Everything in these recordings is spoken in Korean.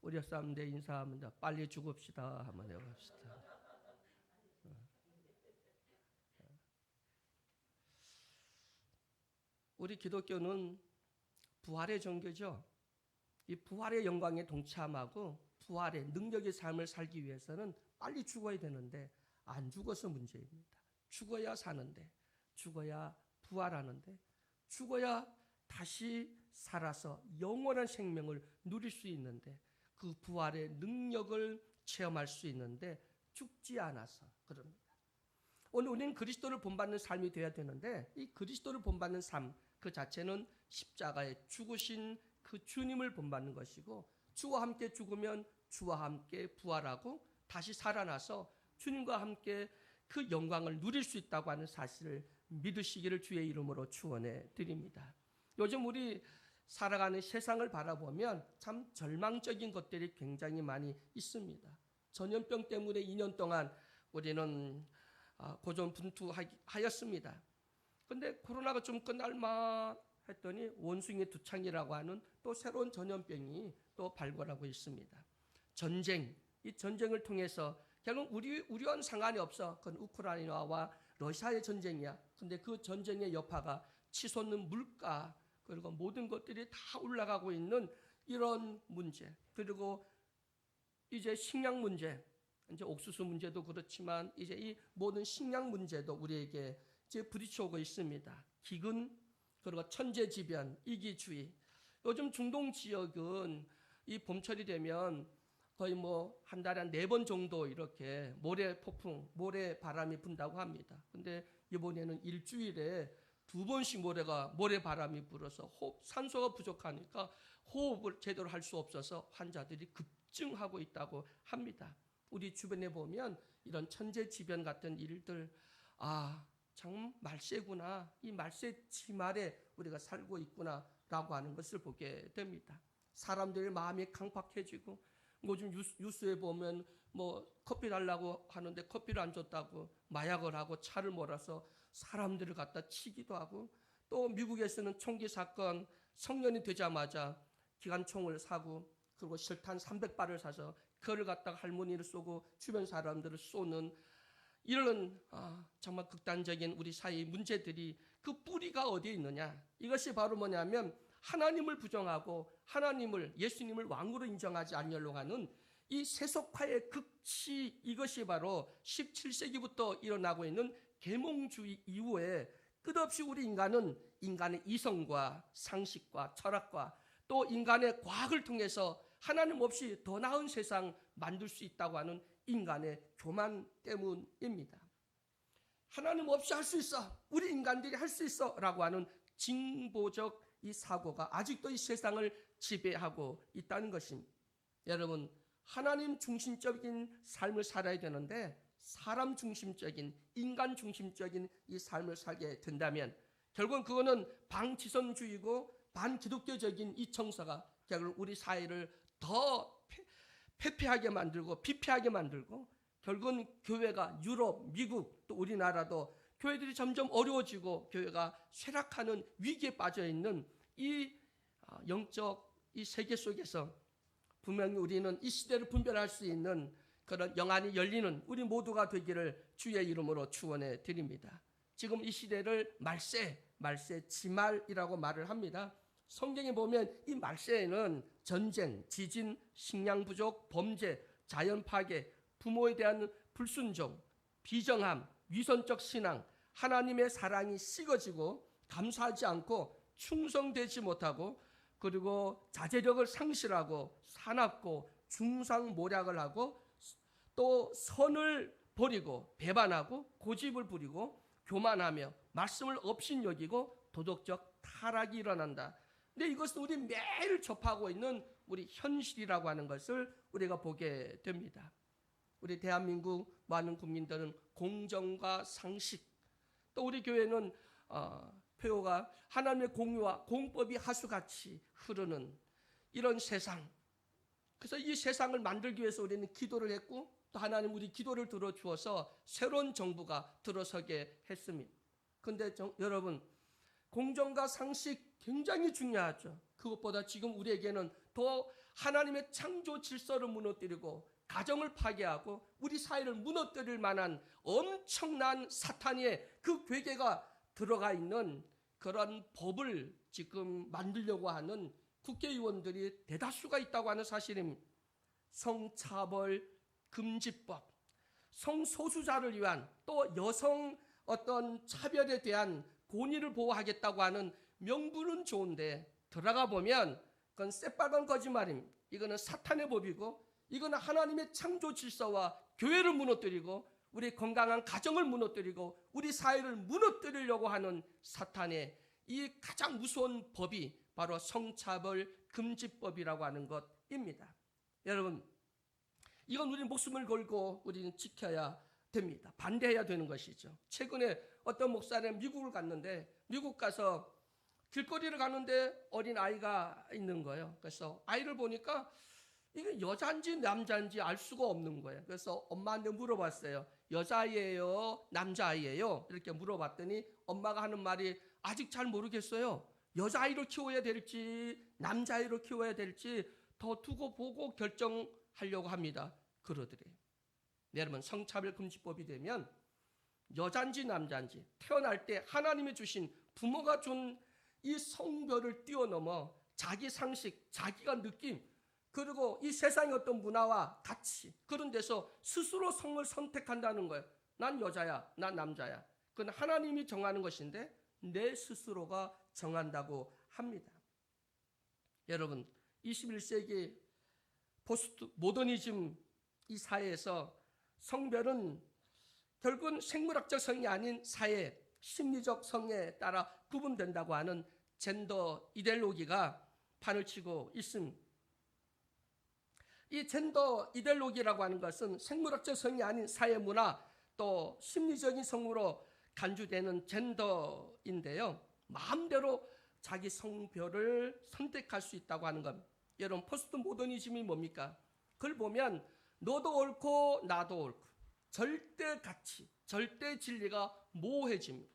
우리 사람들 인사하면 빨리 죽읍시다 한번 해봅시다. 우리 기독교는 부활의 종교죠. 이 부활의 영광에 동참하고 부활의 능력의 삶을 살기 위해서는 빨리 죽어야 되는데 안 죽어서 문제입니다. 죽어야 사는데, 죽어야 부활하는데, 죽어야 다시 살아서 영원한 생명을 누릴 수 있는데, 그 부활의 능력을 체험할 수 있는데 죽지 않아서 그럽니다. 오늘 우리는 그리스도를 본받는 삶이 되어야 되는데, 이 그리스도를 본받는 삶 그 자체는 십자가에 죽으신 그 주님을 본받는 것이고, 주와 함께 죽으면 주와 함께 부활하고 다시 살아나서 주님과 함께 그 영광을 누릴 수 있다고 하는 사실을 믿으시기를 주의 이름으로 축원해 드립니다. 요즘 우리 살아가는 세상을 바라보면 참 절망적인 것들이 굉장히 많이 있습니다. 전염병 때문에 2년 동안 우리는 고전분투하였습니다. 그런데 코로나가 좀 끝날만 했더니 원숭이 두창이라고 하는 또 새로운 전염병이 또 발굴하고 있습니다. 전쟁, 이 전쟁을 통해서 결국 우리와는 상관이 없어. 그건 우크라이나와 러시아의 전쟁이야. 근데 그 전쟁의 여파가 치솟는 물가 그리고 모든 것들이 다 올라가고 있는 이런 문제, 그리고 이제 식량 문제, 이제 옥수수 문제도 그렇지만 이제 이 모든 식량 문제도 우리에게 이제 부딪혀오고 있습니다. 기근, 그리고 천재지변, 이기주의. 요즘 중동 지역은 이 봄철이 되면 거의 한 달에 한 4번 정도 이렇게 모래 폭풍, 모래 바람이 분다고 합니다. 근데 이번에는 일주일에 2번씩 모래 바람이 불어서 산소가 부족하니까 호흡을 제대로 할 수 없어서 환자들이 급증하고 있다고 합니다. 우리 주변에 보면 이런 천재지변 같은 일들, 참 말세구나, 이 말세 지말에 우리가 살고 있구나라고 하는 것을 보게 됩니다. 사람들의 마음이 강팍해지고, 요즘 뉴스에 보면 커피 달라고 하는데 커피를 안 줬다고 마약을 하고 차를 몰아서 사람들을 갖다 치기도 하고, 또 미국에서는 총기 사건, 성년이 되자마자 기관총을 사고, 그리고 실탄 300발을 사서 그걸 갖다가 할머니를 쏘고 주변 사람들을 쏘는 이런 정말 극단적인 우리 사회의 문제들이, 그 뿌리가 어디에 있느냐? 이것이 바로 뭐냐면 하나님을 부정하고 예수님을 왕으로 인정하지 않으려고 하는 이 세속화의 극치, 이것이 바로 17세기부터 일어나고 있는 계몽주의 이후에 끝없이 우리 인간은 인간의 이성과 상식과 철학과 또 인간의 과학을 통해서 하나님 없이 더 나은 세상 만들 수 있다고 하는 인간의 교만 때문입니다. 하나님 없이 할 수 있어, 우리 인간들이 할 수 있어 라고 하는 징보적 이 사고가 아직도 이 세상을 지배하고 있다는 것입니다. 여러분, 하나님 중심적인 삶을 살아야 되는데 사람 중심적인, 인간 중심적인 이 삶을 살게 된다면 결국은 그거는 반지성주의고 반기독교적인 이 정서가 결국 우리 사회를 더 패폐하게 만들고 비폐하게 만들고, 결국은 교회가 유럽, 미국 또 우리나라도 교회들이 점점 어려워지고 교회가 쇠락하는 위기에 빠져 있는 이 영적 이 세계 속에서 분명히 우리는 이 시대를 분별할 수 있는 그런 영안이 열리는 우리 모두가 되기를 주의 이름으로 축원해 드립니다. 지금 이 시대를 말세 지말이라고 말을 합니다. 성경에 보면 이 말세에는 전쟁, 지진, 식량 부족, 범죄, 자연 파괴, 부모에 대한 불순종, 비정함, 위선적 신앙, 하나님의 사랑이 식어지고 감사하지 않고 충성되지 못하고, 그리고 자제력을 상실하고 사납고 중상모략을 하고 또 선을 버리고 배반하고 고집을 부리고 교만하며 말씀을 업신여기고 도덕적 타락이 일어난다. 근데 이것은 우리 매일 접하고 있는 우리 현실이라고 하는 것을 우리가 보게 됩니다. 우리 대한민국 많은 국민들은 공정과 상식, 또 우리 교회는 표어가 하나님의 공의와 공법이 하수같이 흐르는 이런 세상. 그래서 이 세상을 만들기 위해서 우리는 기도를 했고, 또 하나님 우리 기도를 들어주어서 새로운 정부가 들어서게 했습니다. 그런데 여러분, 공정과 상식 굉장히 중요하죠. 그것보다 지금 우리에게는 더 하나님의 창조 질서를 무너뜨리고 가정을 파괴하고 우리 사회를 무너뜨릴 만한 엄청난 사탄의 그 괴계가 들어가 있는 그런 법을 지금 만들려고 하는 국회의원들이 대다수가 있다고 하는 사실입니다. 성차별 금지법, 성소수자를 위한 또 여성 어떤 차별에 대한 권위를 보호하겠다고 하는 명분은 좋은데 들어가 보면 그건 새빨간 거짓말입니다. 이거는 사탄의 법이고 이거는 하나님의 창조 질서와 교회를 무너뜨리고 우리 건강한 가정을 무너뜨리고 우리 사회를 무너뜨리려고 하는 사탄의 이 가장 무서운 법이 바로 성차별 금지법이라고 하는 것입니다. 여러분, 이건 우리 목숨을 걸고 우리는 지켜야 됩니다. 반대해야 되는 것이죠. 최근에 어떤 목사는 미국을 갔는데 미국 가서 길거리를 가는데 어린 아이가 있는 거예요. 그래서 아이를 보니까 이게 여자인지 남자인지 알 수가 없는 거예요. 그래서 엄마한테 물어봤어요. 여자아이예요? 남자아이예요? 이렇게 물어봤더니 엄마가 하는 말이 아직 잘 모르겠어요. 여자아이로 키워야 될지 남자아이로 키워야 될지 더 두고 보고 결정하려고 합니다. 그러더래요. 여러분, 성차별 금지법이 되면 여자인지 남자인지 태어날 때 하나님이 주신 부모가 준 이 성별을 뛰어넘어 자기 상식, 자기가 느낌, 그리고 이 세상의 어떤 문화와 가치, 그런 데서 스스로 성을 선택한다는 거예요. 난 여자야, 난 남자야. 그건 하나님이 정하는 것인데 내 스스로가 정한다고 합니다. 여러분, 21세기 포스트 모더니즘 이 사회에서 성별은 결국은 생물학적 성이 아닌 사회, 심리적 성에 따라 구분된다고 하는 젠더 이데올로기가 판을 치고 있습니다. 이 젠더 이데올로기라고 하는 것은 생물학적 성이 아닌 사회 문화 또 심리적인 성으로 간주되는 젠더인데요. 마음대로 자기 성별을 선택할 수 있다고 하는 겁니다. 여러분, 포스트 모더니즘이 뭡니까? 그걸 보면 너도 옳고 나도 옳고 절대 가치, 절대 진리가 모호해집니다.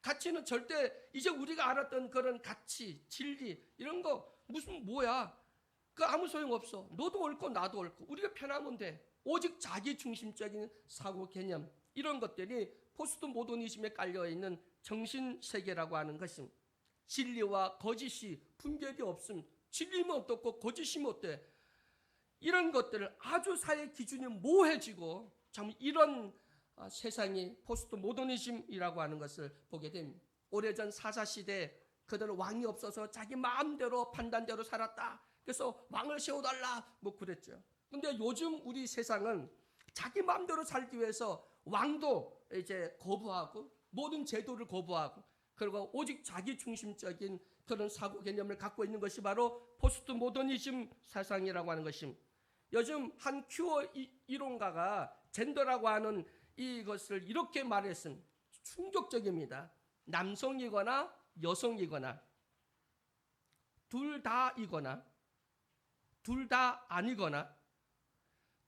가치는 절대 이제 우리가 알았던 그런 가치, 진리 이런 거 무슨 뭐야? 그 아무 소용없어. 너도 옳고 나도 옳고 우리가 편하면 돼. 오직 자기 중심적인 사고 개념 이런 것들이 포스트 모더니즘에 깔려있는 정신세계라고 하는 것입니다. 진리와 거짓이 분별이 없음. 진리면 어떻고 거짓이면 어때? 이런 것들을 아주 사회 기준이 모호해지고 참 이런 세상이 포스트 모더니즘이라고 하는 것을 보게 됩니다. 오래전 사사시대 그들은 왕이 없어서 자기 마음대로 판단대로 살았다. 그래서 왕을 세워달라 뭐 그랬죠. 근데 요즘 우리 세상은 자기 마음대로 살기 위해서 왕도 이제 거부하고 모든 제도를 거부하고 그리고 오직 자기 중심적인 그런 사고 개념을 갖고 있는 것이 바로 포스트 모더니즘 사상이라고 하는 것입니다. 요즘 한 큐어 이론가가 젠더라고 하는 이것을 이렇게 말했습니다. 충격적입니다. 남성이거나 여성이거나 둘 다이거나 둘 다 아니거나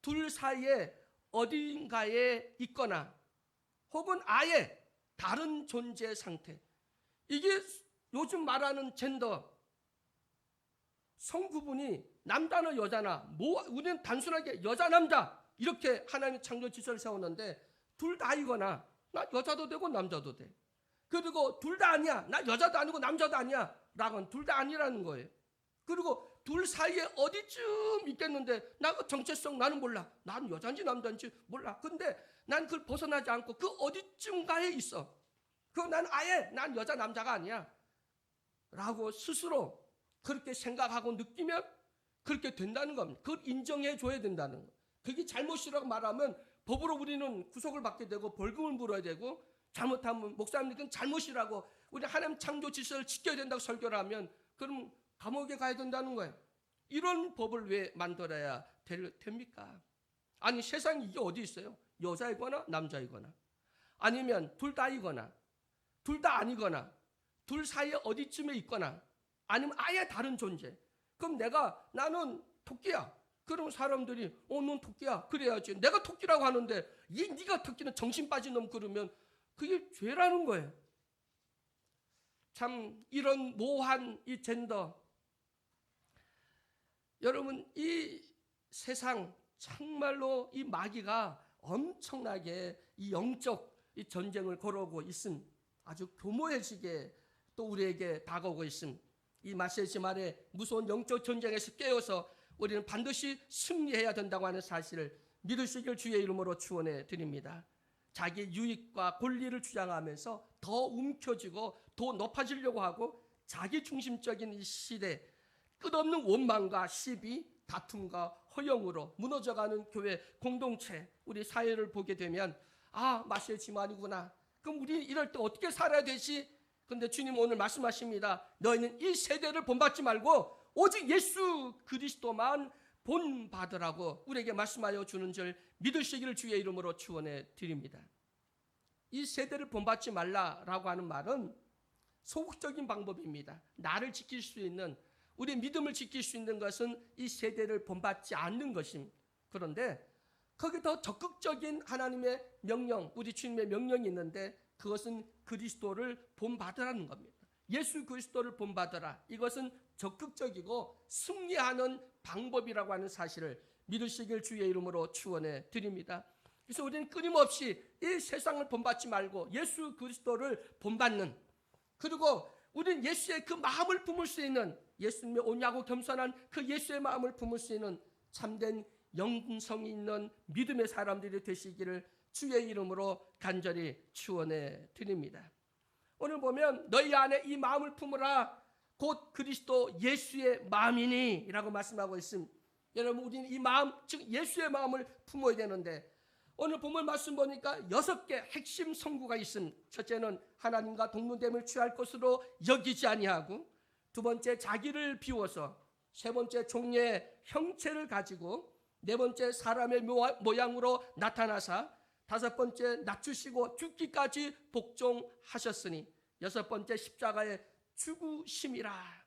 둘 사이에 어딘가에 있거나 혹은 아예 다른 존재 상태, 이게 요즘 말하는 젠더. 성구분이 남자나 여자나 뭐 우리는 단순하게 여자 남자 이렇게 하나님의 창조 질서를 세웠는데 둘 다이거나 나 여자도 되고 남자도 돼. 그리고 둘 다 아니야. 나 여자도 아니고 남자도 아니야. 라고는 둘 다 아니라는 거예요. 그리고 둘 사이에 어디쯤 있겠는데 나 그 정체성 나는 몰라. 난 여자인지 남자인지 몰라. 근데 난 그걸 벗어나지 않고 그 어디쯤가에 있어. 난 아예 난 여자 남자가 아니야. 라고 스스로 그렇게 생각하고 느끼면 그렇게 된다는 겁니다. 그걸 인정해 줘야 된다는 거예요. 그게 잘못이라고 말하면 법으로 우리는 구속을 받게 되고 벌금을 물어야 되고 잘못하면 목사님들은 잘못이라고 우리 하나님 창조 질서를 지켜야 된다고 설교를 하면 그럼 감옥에 가야 된다는 거예요. 이런 법을 왜 만들어야 됩니까? 아니 세상에 이게 어디 있어요? 여자이거나 남자이거나 아니면 둘 다이거나 둘 다 아니거나 둘 사이에 어디쯤에 있거나 아니면 아예 다른 존재. 그럼 나는 토끼야. 그럼 사람들이 넌 토끼야. 그래야지. 내가 토끼라고 하는데 네가 토끼는 정신 빠진 놈 그러면 그게 죄라는 거예요. 참 이런 모호한 이 젠더 여러분, 이 세상 정말로 이 마귀가 엄청나게 이 영적 이 전쟁을 걸어오고 있음, 아주 교모해지게 또 우리에게 다가오고 있음. 이 마세지 말에 무서운 영적 전쟁에서 깨어서 우리는 반드시 승리해야 된다고 하는 사실을 믿으시길 주의 이름으로 축원해 드립니다. 자기 유익과 권리를 주장하면서 더 움켜쥐고 더 높아지려고 하고 자기 중심적인 이 시대, 끝없는 원망과 시비, 다툼과 허영으로 무너져가는 교회 공동체, 우리 사회를 보게 되면 마시의 지만이구나. 그럼 우리 이럴 때 어떻게 살아야 되지? 그런데 주님 오늘 말씀하십니다. 너희는 이 세대를 본받지 말고 오직 예수 그리스도만 본받으라고 우리에게 말씀하여 주는 줄 믿으시기를 주의 이름으로 축원해 드립니다. 이 세대를 본받지 말라라고 하는 말은 소극적인 방법입니다. 나를 지킬 수 있는, 우리의 믿음을 지킬 수 있는 것은 이 세대를 본받지 않는 것입니다. 그런데 거기 더 적극적인 하나님의 명령, 우리 주님의 명령이 있는데 그것은 그리스도를 본받으라는 겁니다. 예수 그리스도를 본받으라. 이것은 적극적이고 승리하는 방법이라고 하는 사실을 믿으시길 주의 이름으로 축원해 드립니다. 그래서 우리는 끊임없이 이 세상을 본받지 말고 예수 그리스도를 본받는, 그리고 우리는 예수의 그 마음을 품을 수 있는, 예수님의 온유하고 겸손한 그 예수의 마음을 품을 수 있는 참된 영성이 있는 믿음의 사람들이 되시기를 주의 이름으로 간절히 축원해 드립니다. 오늘 보면 너희 안에 이 마음을 품으라 곧 그리스도 예수의 마음이니 라고 말씀하고 있습니다. 여러분, 우리는 이 마음, 즉 예수의 마음을 품어야 되는데 오늘 본문 말씀 보니까 6개 핵심 성구가 있습니다. 첫째는 하나님과 동등됨을 취할 것으로 여기지 아니하고, 두 번째 자기를 비워서, 세 번째 종의 형체를 가지고, 네 번째 사람의 모양으로 나타나사, 다섯 번째 낮추시고 죽기까지 복종하셨으니, 여섯 번째 십자가의 죽으심이라.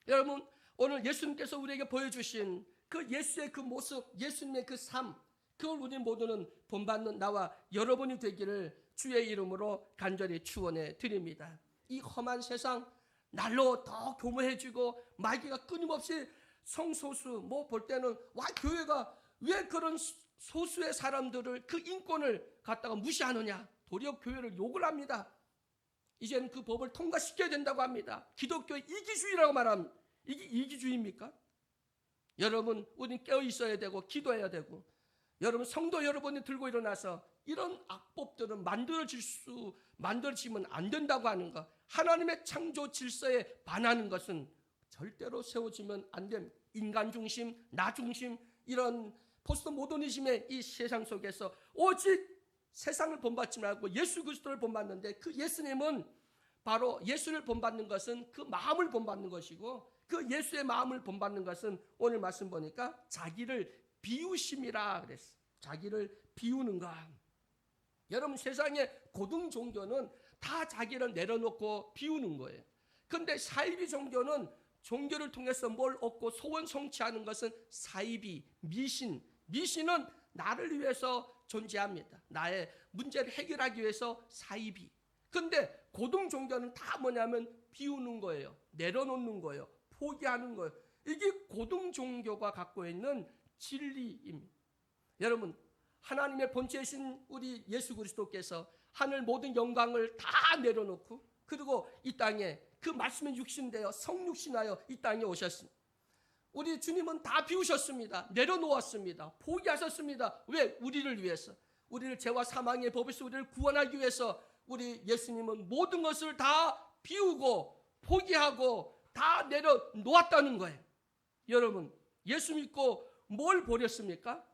여러분, 오늘 예수님께서 우리에게 보여주신 그 예수의 그 모습, 예수님의 그 삶, 그걸 우리 모두는 본받는 나와 여러분이 되기를 주의 이름으로 간절히 축원해 드립니다. 이 험한 세상, 날로 더 교모해지고 마귀가 끊임없이 성소수 볼 때는 교회가 왜 그런 소수의 사람들을, 그 인권을 갖다가 무시하느냐, 도리어 교회를 욕을 합니다. 이제는 그 법을 통과시켜야 된다고 합니다. 기독교의 이기주의라고 말합니다. 이게 이기주의입니까? 여러분, 우리는 깨어 있어야 되고 기도해야 되고, 여러분 성도 여러분이 들고 일어나서 이런 악법들은 만들어지면 안 된다고 하는 것, 하나님의 창조 질서에 반하는 것은 절대로 세워지면 안 됩니다. 인간 중심, 나 중심, 이런 포스트 모더니즘의 이 세상 속에서 오직 세상을 본받지 말고 예수 그리스도를 본받는데, 그 예수님은 바로 예수를 본받는 것은 그 마음을 본받는 것이고, 그 예수의 마음을 본받는 것은 오늘 말씀 보니까 자기를 비우심이라 그랬어요. 자기를 비우는가. 여러분, 세상의 고등 종교는 다 자기를 내려놓고 비우는 거예요. 그런데 사이비 종교는 종교를 통해서 뭘 얻고 소원 성취하는 것은 사이비, 미신은 나를 위해서 존재합니다. 나의 문제를 해결하기 위해서 사이비. 근데 고등 종교는 다 뭐냐면 비우는 거예요. 내려놓는 거예요. 포기하는 거예요. 이게 고등 종교가 갖고 있는 진리입니다. 여러분, 하나님의 본체이신 우리 예수 그리스도께서 하늘 모든 영광을 다 내려놓고, 그리고 이 땅에 그 말씀의 육신되어 성육신하여 이 땅에 오셨습니다. 우리 주님은 다 비우셨습니다. 내려놓았습니다. 포기하셨습니다. 왜? 우리를 위해서, 우리를 죄와 사망의 법에서 우리를 구원하기 위해서 우리 예수님은 모든 것을 다 비우고 포기하고 다 내려놓았다는 거예요. 여러분, 예수 믿고 뭘 버렸습니까?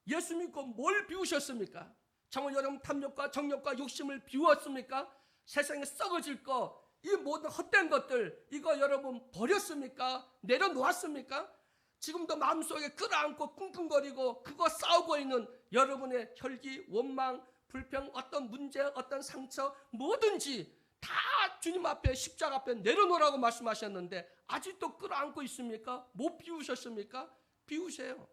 예수 믿고 뭘 비우셨습니까? 정말 여러분 탐욕과 정욕과 욕심을 비웠습니까? 세상에 썩어질 거, 이 모든 헛된 것들, 이거 여러분 버렸습니까? 내려놓았습니까? 지금도 마음속에 끌어안고 끙끙거리고 그거 싸우고 있는 여러분의 혈기, 원망, 불평, 어떤 문제, 어떤 상처, 뭐든지 다 주님 앞에, 십자가 앞에 내려놓으라고 말씀하셨는데 아직도 끌어안고 있습니까? 못 비우셨습니까? 비우세요.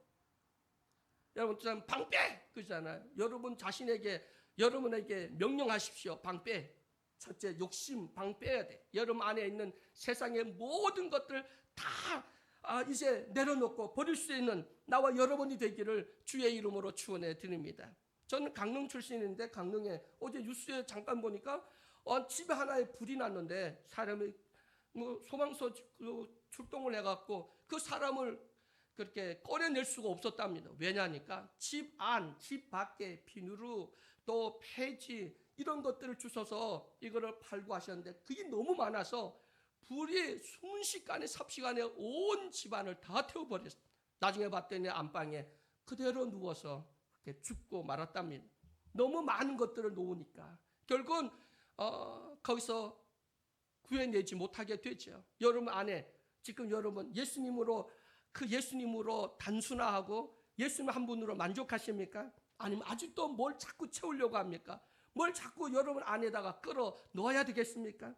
여러분, 참 방빼 그러잖아요. 여러분 자신에게, 여러분에게 명령하십시오. 방빼. 첫째, 욕심 방 빼야 돼. 여러분 안에 있는 세상의 모든 것들 다 이제 내려놓고 버릴 수 있는 나와 여러분이 되기를 주의 이름으로 축원해 드립니다. 저는 강릉 출신인데 강릉에 어제 뉴스에 잠깐 보니까 집에 하나에 불이 났는데 사람이 소방서 출동을 해갖고 그 사람을 그렇게 꺼내낼 수가 없었답니다. 왜냐니까 집 안, 집 밖에 비누로 또 폐지 이런 것들을 주셔서 이거를 팔고 하셨는데 그게 너무 많아서 불이 순식간에 삽시간에 온 집안을 다 태워버렸어요. 나중에 봤더니 안방에 그대로 누워서 죽고 말았답니다. 너무 많은 것들을 놓으니까 결국은 거기서 구해내지 못하게 되죠. 여러분 안에 지금 여러분 예수님으로 단순화하고 예수님 한 분으로 만족하십니까? 아니면 아직도 뭘 자꾸 채우려고 합니까? 뭘 자꾸 여러분 안에다가 끌어 넣어야 되겠습니까?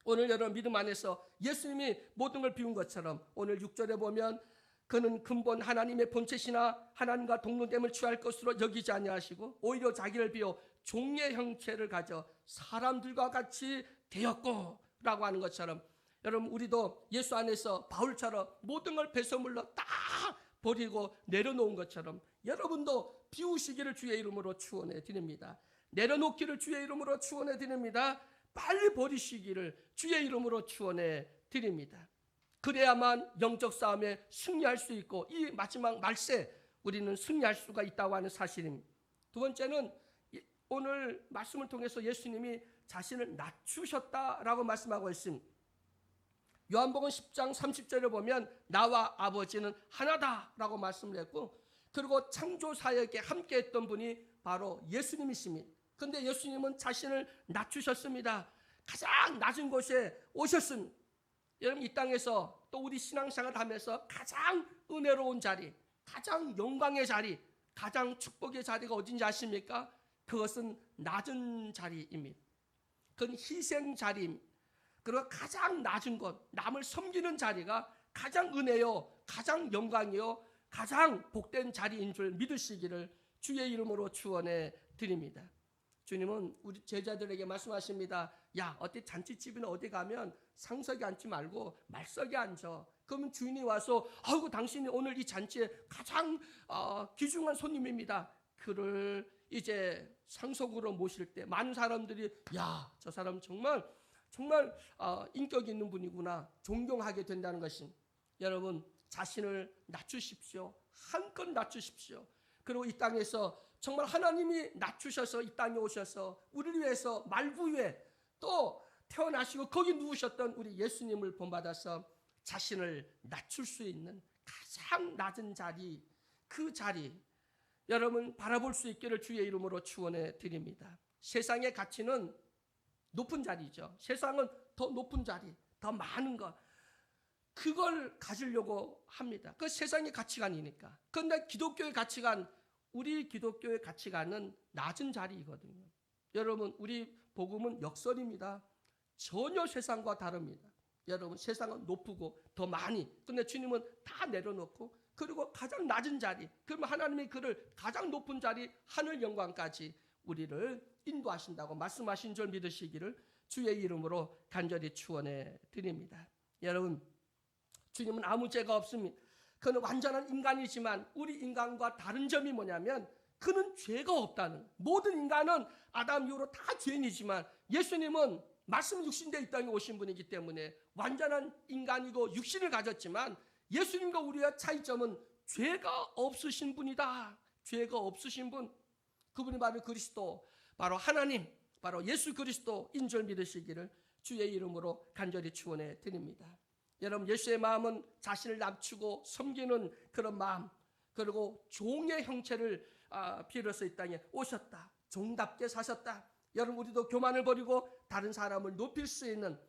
오늘 여러분 믿음 안에서 예수님이 모든 걸 비운 것처럼 오늘 6절에 보면 그는 근본 하나님의 본체시나 하나님과 동등됨을 취할 것으로 여기지 아니하시고 오히려 자기를 비워 종의 형체를 가져 사람들과 같이 되었고 라고 하는 것처럼 여러분 우리도 예수 안에서 바울처럼 모든 걸 배설물로 딱 버리고 내려놓은 것처럼 여러분도 비우시기를 주의 이름으로 축원해 드립니다. 내려놓기를 주의 이름으로 축원해 드립니다. 빨리 버리시기를 주의 이름으로 축원해 드립니다. 그래야만 영적 싸움에 승리할 수 있고 이 마지막 말세 우리는 승리할 수가 있다고 하는 사실입니다. 두 번째는 오늘 말씀을 통해서 예수님이 자신을 낮추셨다라고 말씀하고 있습니다. 요한복음 10장 30절에 보면 나와 아버지는 하나다라고 말씀을 했고 그리고 창조 사역에 함께 했던 분이 바로 예수님이십니다. 그런데 예수님은 자신을 낮추셨습니다. 가장 낮은 곳에 오셨습니다. 여러분 이 땅에서 또 우리 신앙생활을 하면서 가장 은혜로운 자리, 가장 영광의 자리, 가장 축복의 자리가 어딘지 아십니까? 그것은 낮은 자리입니다. 그건 희생 자리입니다. 그리고 가장 낮은 것, 남을 섬기는 자리가 가장 은혜요, 가장 영광이요, 가장 복된 자리인 줄 믿으시기를 주의 이름으로 축원해 드립니다. 주님은 우리 제자들에게 말씀하십니다. 야, 어디 잔치집이나 어디 가면 상석에 앉지 말고 말석에 앉아. 그러면 주인이 와서 아이고 당신이 오늘 이 잔치에 가장 귀중한 손님입니다. 그를 이제 상석으로 모실 때 많은 사람들이 야, 저 사람 정말 인격 있는 분이구나 존경하게 된다는 것입니다. 여러분 자신을 낮추십시오. 한껏 낮추십시오. 그리고 이 땅에서 정말 하나님이 낮추셔서 이 땅에 오셔서 우리를 위해서 말구 위에 또 태어나시고 거기 누우셨던 우리 예수님을 본받아서 자신을 낮출 수 있는 가장 낮은 자리, 그 자리 여러분 바라볼 수 있기를 주의 이름으로 축원해 드립니다. 세상의 가치는 높은 자리죠. 세상은 더 높은 자리, 더 많은 것 그걸 가지려고 합니다. 그 세상의 가치관이니까. 그런데 기독교의 가치관, 우리 기독교의 가치관은 낮은 자리이거든요. 여러분 우리 복음은 역설입니다. 전혀 세상과 다릅니다. 여러분 세상은 높고 더 많이, 근데 주님은 다 내려놓고 그리고 가장 낮은 자리, 그러면 하나님이 그를 가장 높은 자리 하늘 영광까지 우리를 인도하신다고 말씀하신 줄 믿으시기를 주의 이름으로 간절히 축원해 드립니다. 여러분 주님은 아무 죄가 없습니다. 그는 완전한 인간이지만 우리 인간과 다른 점이 뭐냐면 그는 죄가 없다는, 모든 인간은 아담 이후로 다 죄인이지만 예수님은 말씀 육신되어 이 땅에 오신 분이기 때문에 완전한 인간이고 육신을 가졌지만 예수님과 우리의 차이점은 죄가 없으신 분이다. 죄가 없으신 분, 그분이 바로 그리스도, 바로 하나님, 바로 예수 그리스도인 줄 믿으시기를 주의 이름으로 간절히 축원해 드립니다. 여러분 예수의 마음은 자신을 낮추고 섬기는 그런 마음, 그리고 종의 형체를 빌어서 이 땅에 오셨다. 종답게 사셨다. 여러분 우리도 교만을 버리고 다른 사람을 높일 수 있는,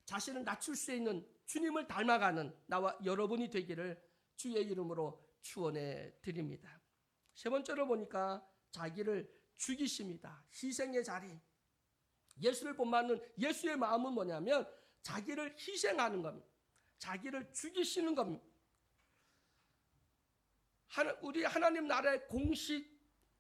자신을 낮출 수 있는 주님을 닮아가는 나와 여러분이 되기를 주의 이름으로 축원해 드립니다. 세 번째로 보니까 자기를 죽이십니다. 희생의 자리. 예수를 본받는 예수의 마음은 뭐냐면 자기를 희생하는 겁니다. 자기를 죽이시는 겁니다. 우리 하나님 나라의 공식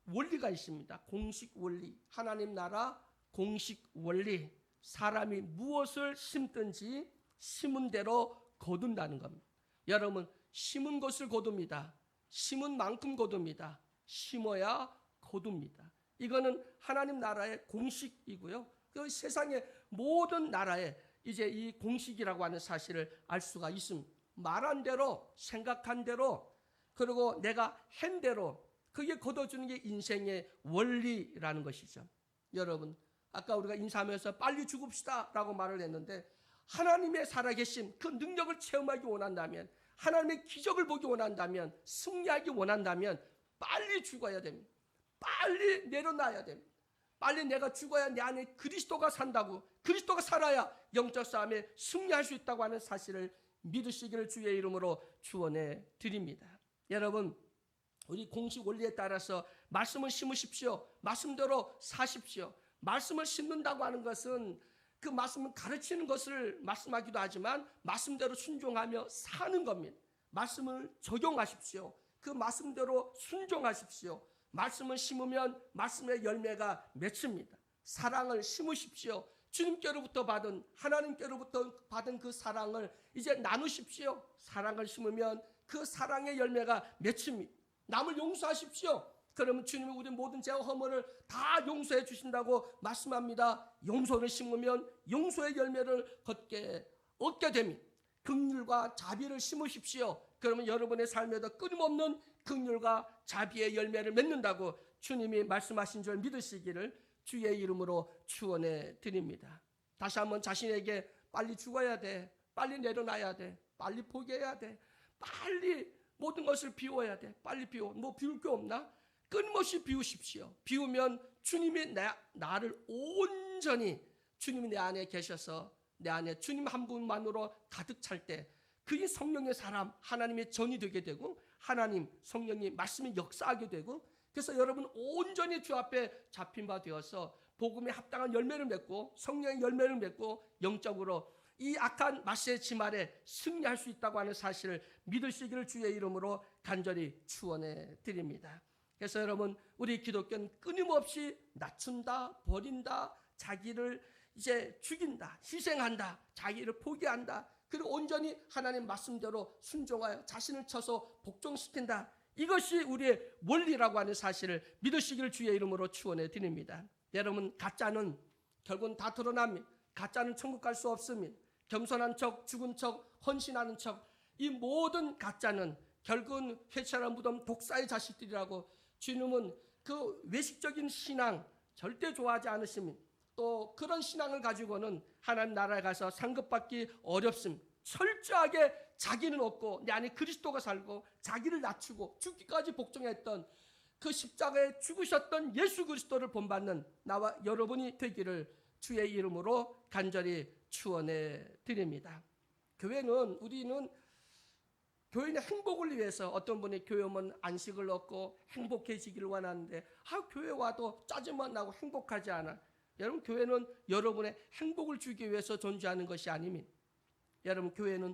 원리가 있습니다. 공식 원리. 하나님 나라 공식 원리. 사람이 무엇을 심든지 심은 대로 거둔다는 겁니다. 여러분, 심은 것을 거둡니다. 심은 만큼 거둡니다. 심어야 거둡니다. 이거는 하나님 나라의 공식이고요. 그 세상의 모든 나라에 이제 이 공식이라고 하는 사실을 알 수가 있습니다. 말한 대로, 생각한 대로, 그리고 내가 한 대로 그게 거둬주는 게 인생의 원리라는 것이죠. 여러분, 아까 우리가 인사하면서 빨리 죽읍시다 라고 말을 했는데, 하나님의 살아계심, 그 능력을 체험하기 원한다면, 하나님의 기적을 보기 원한다면, 승리하기 원한다면 빨리 죽어야 됩니다. 빨리 내려놔야 됩니다. 빨리 내가 죽어야 내 안에 그리스도가 산다고, 그리스도가 살아야 영적 싸움에 승리할 수 있다고 하는 사실을 믿으시기를 주의 이름으로 축원해 드립니다. 여러분, 우리 공식 원리에 따라서 말씀을 심으십시오. 말씀대로 사십시오. 말씀을 심는다고 하는 것은 그 말씀을 가르치는 것을 말씀하기도 하지만 말씀대로 순종하며 사는 겁니다. 말씀을 적용하십시오. 그 말씀대로 순종하십시오. 말씀을 심으면 말씀의 열매가 맺힙니다. 사랑을 심으십시오. 주님께로부터 받은, 하나님께로부터 받은 그 사랑을 이제 나누십시오. 사랑을 심으면 그 사랑의 열매가 맺힙니다. 남을 용서하십시오. 그러면 주님이 우리 모든 죄와 허물을 다 용서해 주신다고 말씀합니다. 용서를 심으면 용서의 열매를 얻게 됩니다. 긍휼과 자비를 심으십시오. 그러면 여러분의 삶에도 끊임없는 긍휼과 자비의 열매를 맺는다고 주님이 말씀하신 줄 믿으시기를 주의 이름으로 축원해 드립니다. 다시 한번 자신에게 빨리 죽어야 돼, 빨리 내려놔야 돼, 빨리 포기해야 돼, 빨리 모든 것을 비워야 돼, 빨리 비워. 뭐 비울 게 없나? 끊임없이 비우십시오. 비우면 주님이 나를 온전히, 주님이 내 안에 계셔서 내 안에 주님 한 분만으로 가득 찰 때 그게 성령의 사람, 하나님의 전이 되게 되고, 하나님 성령이 말씀이 역사하게 되고, 그래서 여러분 온전히 주 앞에 잡힌 바 되어서 복음에 합당한 열매를 맺고, 성령의 열매를 맺고, 영적으로 이 악한 마세의 지말에 승리할 수 있다고 하는 사실을 믿으시기를 주의 이름으로 간절히 축원해 드립니다. 그래서 여러분, 우리 기독교는 끊임없이 낮춘다, 버린다, 자기를 이제 죽인다, 희생한다, 자기를 포기한다, 그리고 온전히 하나님 말씀대로 순종하여 자신을 쳐서 복종시킨다. 이것이 우리의 원리라고 하는 사실을 믿으시기를 주의 이름으로 축원해 드립니다. 여러분, 가짜는 결국은 다 드러납니다. 가짜는 천국 갈 수 없습니다. 겸손한 척, 죽은 척, 헌신하는 척, 이 모든 가짜는 결국은 회차나 무덤 독사의 자식들이라고 주님은 그 외식적인 신앙 절대 좋아하지 않으십니다. 또 그런 신앙을 가지고는 하나님 나라에 가서 상급받기 어렵습니다. 철저하게 자기는 없고 내 안에 그리스도가 살고 자기를 낮추고 죽기까지 복종했던 그 십자가에 죽으셨던 예수 그리스도를 본받는 나와 여러분이 되기를 주의 이름으로 간절히 축원해 드립니다. 우리는 교회의 행복을 위해서, 어떤 분이 교회 오면 안식을 얻고 행복해지기를 원하는데, 교회 와도 짜증만 나고 행복하지 않아. 여러분, 교회는 여러분의 행복을 주기 위해서 존재하는 것이 아닙니다. 여러분, 교회는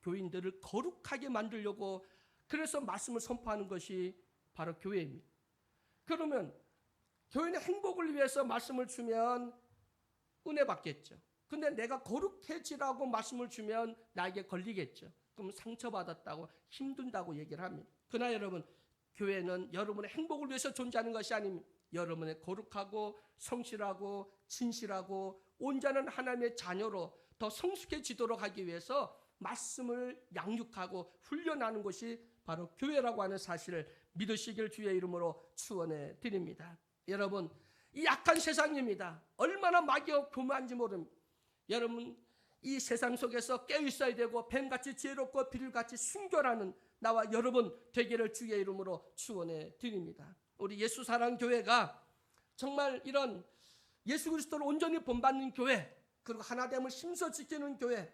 교인들을 거룩하게 만들려고, 그래서 말씀을 선포하는 것이 바로 교회입니다. 그러면 교인의 행복을 위해서 말씀을 주면 은혜 받겠죠. 근데 내가 거룩해지라고 말씀을 주면 나에게 걸리겠죠. 그럼 상처받았다고, 힘든다고 얘기를 합니다. 그러나 여러분, 교회는 여러분의 행복을 위해서 존재하는 것이 아닙니다. 여러분의 거룩하고 성실하고 진실하고 온전한 하나님의 자녀로 더 성숙해지도록 하기 위해서 말씀을 양육하고 훈련하는 것이 바로 교회라고 하는 사실을 믿으시길 주의 이름으로 축원해 드립니다. 여러분, 이 악한 세상입니다. 얼마나 마귀가 교묘한지 모릅니다. 여러분, 이 세상 속에서 깨어있어야 되고 뱀같이 지혜롭고 비둘같이 순결하는 나와 여러분 되기를 주의 이름으로 축원해 드립니다. 우리 예수 사랑 교회가 정말 이런 예수 그리스도를 온전히 본받는 교회, 그리고 하나됨을 심서 지키는 교회,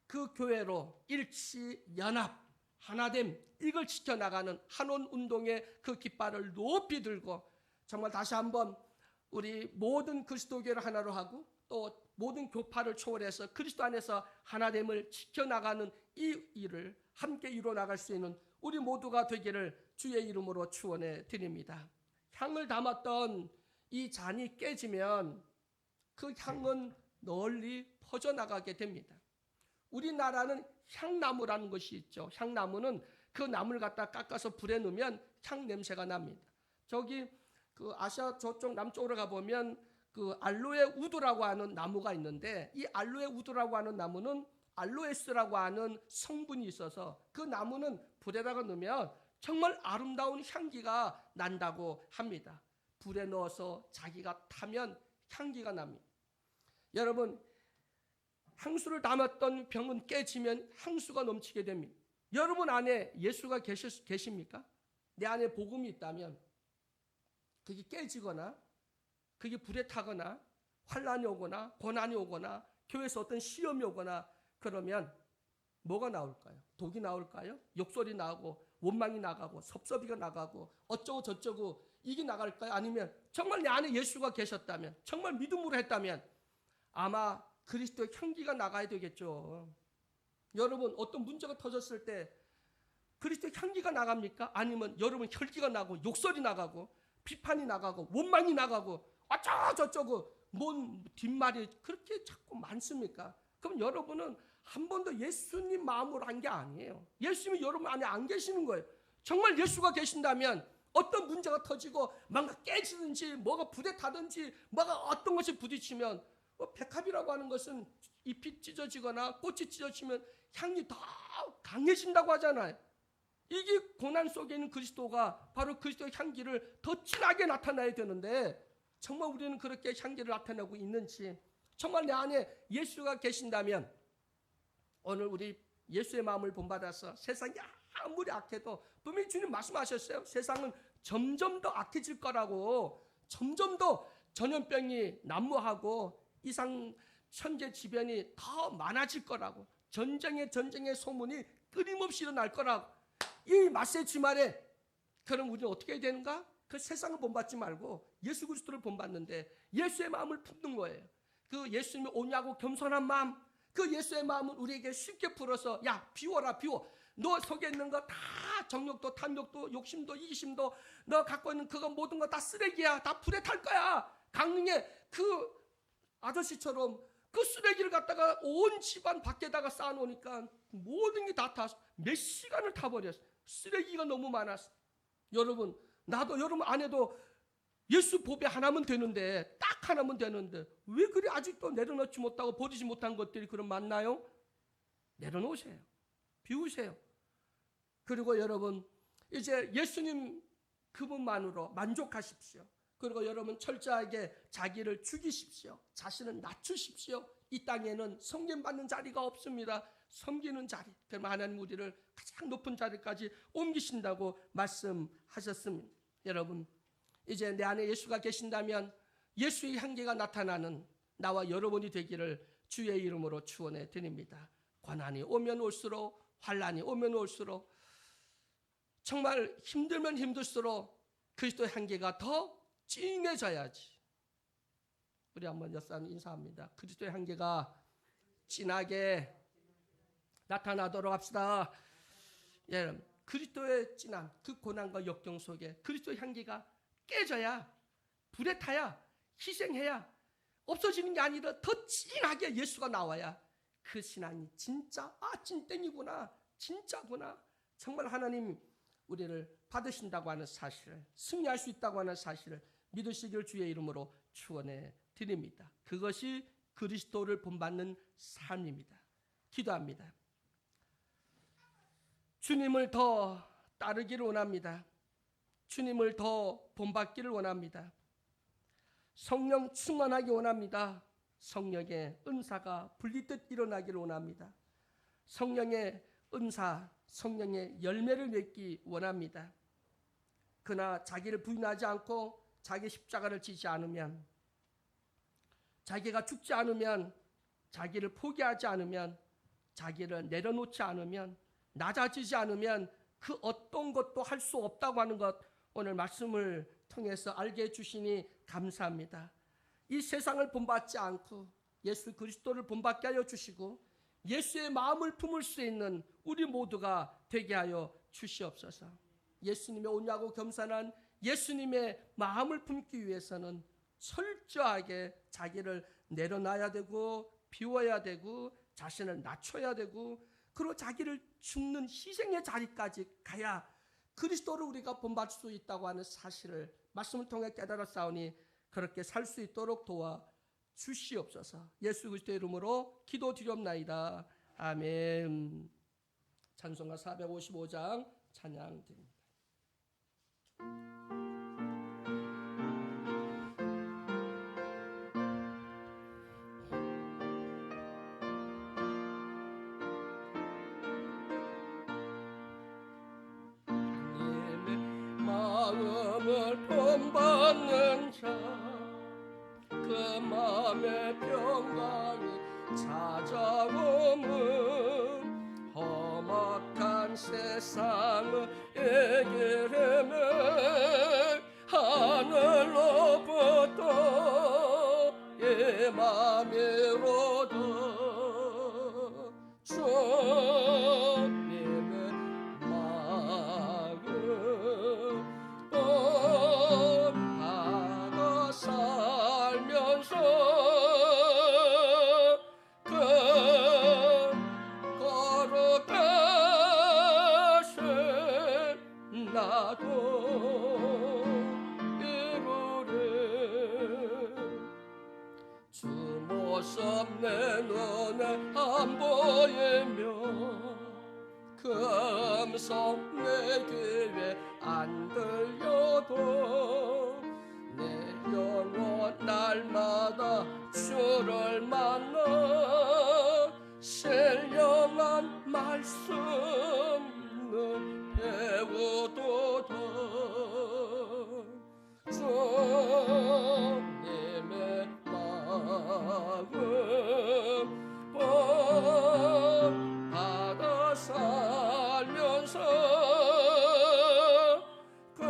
그 교회로 일치, 연합, 하나됨, 이걸 지켜나가는 한원 운동의 그 깃발을 높이 들고 정말 다시 한번 우리 모든 그리스도교를 하나로 하고 또 모든 교파를 초월해서 그리스도 안에서 하나됨을 지켜나가는 이 일을 함께 이루어나갈 수 있는 우리 모두가 되기를 주의 이름으로 축원해 드립니다. 향을 담았던 이 잔이 깨지면 그 향은 널리 퍼져나가게 됩니다. 우리나라는 향나무라는 것이 있죠. 향나무는 그 나무를 갖다 깎아서 불에 넣으면 향 냄새가 납니다. 저기 그 아시아 저쪽 남쪽으로 가보면 그 알로에 우드라고 하는 나무가 있는데, 이 알로에 우드라고 하는 나무는 알로에스라고 하는 성분이 있어서 그 나무는 불에다가 넣으면 정말 아름다운 향기가 난다고 합니다. 불에 넣어서 자기가 타면 향기가 납니다. 여러분, 향수를 담았던 병은 깨지면 향수가 넘치게 됩니다. 여러분 안에 예수가 계십니까? 내 안에 복음이 있다면 그게 깨지거나 그게 불에 타거나 환난이 오거나 고난이 오거나 교회에서 어떤 시험이 오거나 그러면 뭐가 나올까요? 독이 나올까요? 욕설이 나오고 원망이 나가고 섭섭이가 나가고 어쩌고 저쩌고 이게 나갈까요? 아니면 정말 내 안에 예수가 계셨다면, 정말 믿음으로 했다면 아마 그리스도의 향기가 나가야 되겠죠. 여러분, 어떤 문제가 터졌을 때 그리스도의 향기가 나갑니까? 아니면 여러분 혈기가 나고 욕설이 나가고 비판이 나가고 원망이 나가고 어쩌고 저쩌고 뭔 뒷말이 그렇게 자꾸 많습니까? 그럼 여러분은 한 번도 예수님 마음으로 한 게 아니에요. 예수님이 여러분 안에 안 계시는 거예요. 정말 예수가 계신다면 어떤 문제가 터지고 뭔가 깨지든지 뭐가 불에 타든지 뭐가 어떤 것이 부딪히면, 백합이라고 하는 것은 잎이 찢어지거나 꽃이 찢어지면 향이 더 강해진다고 하잖아요. 이게 고난 속에 있는 그리스도가 바로 그리스도의 향기를 더 진하게 나타나야 되는데, 정말 우리는 그렇게 향기를 나타내고 있는지, 정말 내 안에 예수가 계신다면 오늘 우리 예수의 마음을 본받아서 세상이 아무리 악해도, 분명히 주님 말씀하셨어요. 세상은 점점 더 악해질 거라고, 점점 더 전염병이 난무하고 이상 천재지변이 더 많아질 거라고, 전쟁의 소문이 끊임없이 일어날 거라고. 이 맞세 주말에 그럼 우리는 어떻게 해야 되는가? 그 세상을 본받지 말고 예수 그리스도를 본받는데 예수의 마음을 품는 거예요. 그 예수님이 오냐고 겸손한 마음, 그 예수의 마음은 우리에게 쉽게 풀어서, 야, 비워라, 비워. 너 속에 있는 거 다 정욕도 탐욕도 욕심도 이기심도 너 갖고 있는 그거 모든 거 다 쓰레기야. 다 불에 탈 거야. 강릉에 그 아저씨처럼 그 쓰레기를 갖다가 온 집안 밖에다가 쌓아놓으니까 모든 게 다 타서 몇 시간을 타버렸어. 쓰레기가 너무 많았어. 여러분, 나도 여러분 안에도 예수 보배 하나면 되는데, 딱 하나면 되는데 왜 그리 아직도 내려놓지 못하고 버리지 못한 것들이 그럼 많나요? 내려놓으세요. 비우세요. 그리고 여러분, 이제 예수님 그분만으로 만족하십시오. 그리고 여러분 철저하게 자기를 죽이십시오. 자신을 낮추십시오. 이 땅에는 섬김받는 자리가 없습니다. 섬기는 자리. 그럼 하나님 우리를 가장 높은 자리까지 옮기신다고 말씀하셨습니다. 여러분, 이제 내 안에 예수가 계신다면 예수의 향기가 나타나는 나와 여러분이 되기를 주의 이름으로 축원해 드립니다. 고난이 오면 올수록, 환난이 오면 올수록, 정말 힘들면 힘들수록 그리스도의 향기가 더 진해져야지. 우리 한번 옆사람 인사합니다. 그리스도의 향기가 진하게 나타나도록 합시다. 예, 그리스도의 진한 그 고난과 역경 속에 그리스도의 향기가 깨져야, 불에 타야, 희생해야 없어지는 게 아니라 더 진하게 예수가 나와야 그 신앙이 진짜, 찐땡이구나, 진짜구나, 정말 하나님 우리를 받으신다고 하는 사실을, 승리할 수 있다고 하는 사실을 믿으시길 주의 이름으로 축원해 드립니다. 그것이 그리스도를 본받는 삶입니다. 기도합니다. 주님을 더 따르기를 원합니다. 주님을 더 본받기를 원합니다. 성령 충만하기 원합니다. 성령의 은사가 불리듯 일어나기를 원합니다. 성령의 은사, 성령의 열매를 맺기 원합니다. 그러나 자기를 부인하지 않고 자기 십자가를 지지 않으면, 자기가 죽지 않으면, 자기를 포기하지 않으면, 자기를 내려놓지 않으면, 낮아지지 않으면 그 어떤 것도 할 수 없다고 하는 것, 오늘 말씀을 통해서 알게 해주시니 감사합니다. 이 세상을 본받지 않고 예수 그리스도를 본받게 하여 주시고 예수의 마음을 품을 수 있는 우리 모두가 되게 하여 주시옵소서. 예수님의 온유하고 겸손한 예수님의 마음을 품기 위해서는 철저하게 자기를 내려놔야 되고 비워야 되고 자신을 낮춰야 되고, 그리고 자기를 죽는 희생의 자리까지 가야 그리스도를 우리가 본받을 수 있다고 하는 사실을 말씀을 통해 깨달았사오니 그렇게 살 수 있도록 도와 주시옵소서. 예수 그리스도의 이름으로 기도드리옵나이다. 아멘. 찬송가 455장 찬양 드립니다. 마음을 본받는 자, 그 마음의 평강이 찾아오면 험악한 세상을 해결하며 하늘로부터 이 맘이로다 주님의 마음 본받아 살면서 그 걸어가신 나도 이루리 주 모습 내 눈에 안 보이며 그 음성 내 귀에 안 들려도 내 영혼 날마다 주를 만나 신령한 말씀을 배우도다 주님의 마음 본받아 살면서 그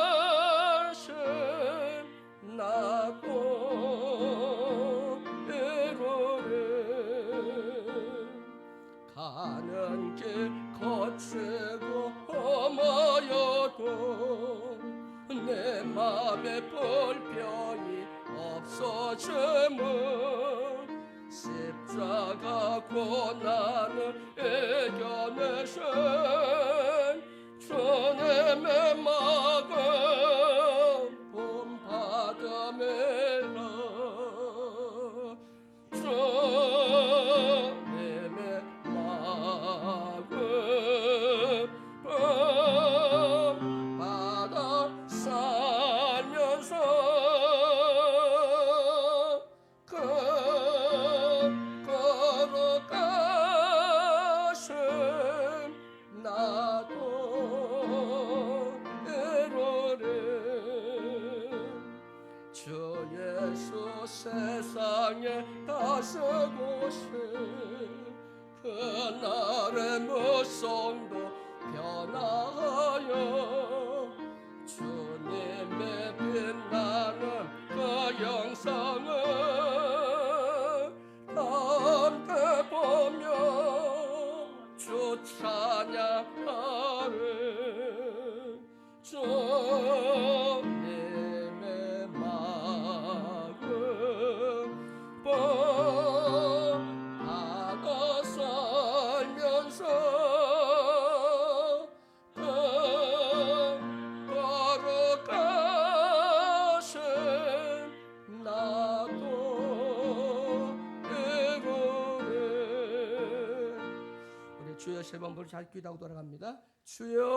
걸어가신 나도 이루리 가는 길 거치고 험하여도 내 맘에 불평이 없어짐은 십자가 고난을 이겨내신 주님의 마음 본받음이라 주님의 마음 본받아 살면서 그 걸어가신 나도 이루리 주 예수 세상에 다스고신 그날의 무성도 변화하여 주님의 빛나는 그 영상을 함께 보며 주 찬양하리 주님의 마음 본받아 살면서 그 걸어가신 나도 이루리. 우리 주여 세 번 부르 잘 기도하고 돌아갑니다. 주여